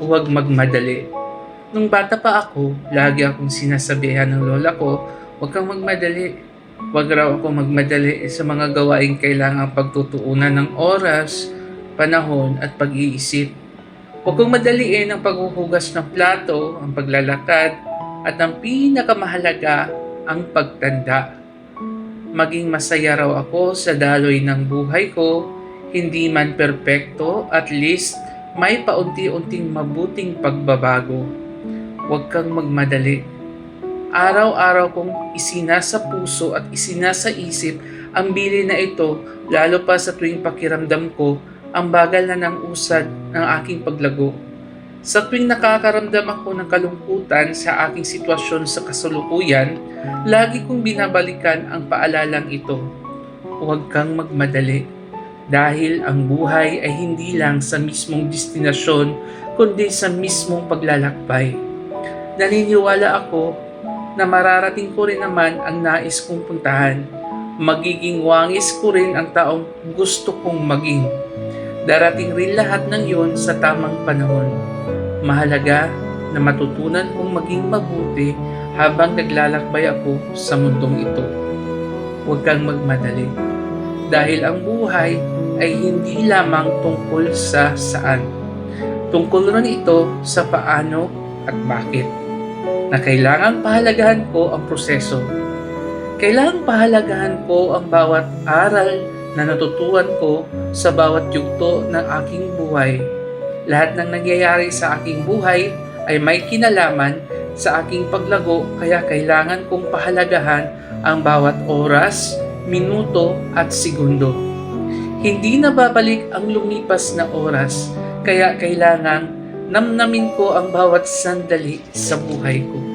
huwag magmadali. Nung bata pa ako, lagi akong sinasabihan ng lola ko, huwag kang magmadali. Huwag raw ako magmadali sa mga gawaing kailangang pagtutuunan ng oras, panahon at pag-iisip. Huwag kong madaliin ang paghuhugas ng plato, ang paglalakad, at ang pinakamahalaga, ang pagtanda. Maging masaya raw ako sa daloy ng buhay ko, hindi man perpekto, at least may paunti-unting mabuting pagbabago. Huwag kang magmadali. Araw-araw kong isinasa puso at isinasa isip ang bilin na ito, lalo pa sa tuwing pakiramdam ko ang bagal na ng usad ng aking paglago. Sa tuwing nakakaramdam ako ng kalungkutan sa aking sitwasyon sa kasalukuyan, lagi kong binabalikan ang paalalang ito. Huwag kang magmadali, dahil ang buhay ay hindi lang sa mismong destinasyon, kundi sa mismong paglalakbay. Naniniwala ako na mararating ko rin naman ang nais kong puntahan. Magiging wangis ko rin ang taong gusto kong maging. Darating rin lahat ng yun sa tamang panahon. Mahalaga na matutunan kong maging mabuti habang naglalakbay ako sa mundong ito. Huwag kang magmadali. Dahil ang buhay ay hindi lamang tungkol sa saan. Tungkol rin ito sa paano at bakit. Na kailangang pahalagahan ko ang proseso. Kailangang pahalagahan ko ang bawat aral na natutuhan ko sa bawat yugto ng aking buhay. Lahat ng nangyayari sa aking buhay ay may kinalaman sa aking paglago, kaya kailangan kong pahalagahan ang bawat oras, minuto at segundo. Hindi na babalik ang lumipas na oras, kaya kailangang namnamin ko ang bawat sandali sa buhay ko.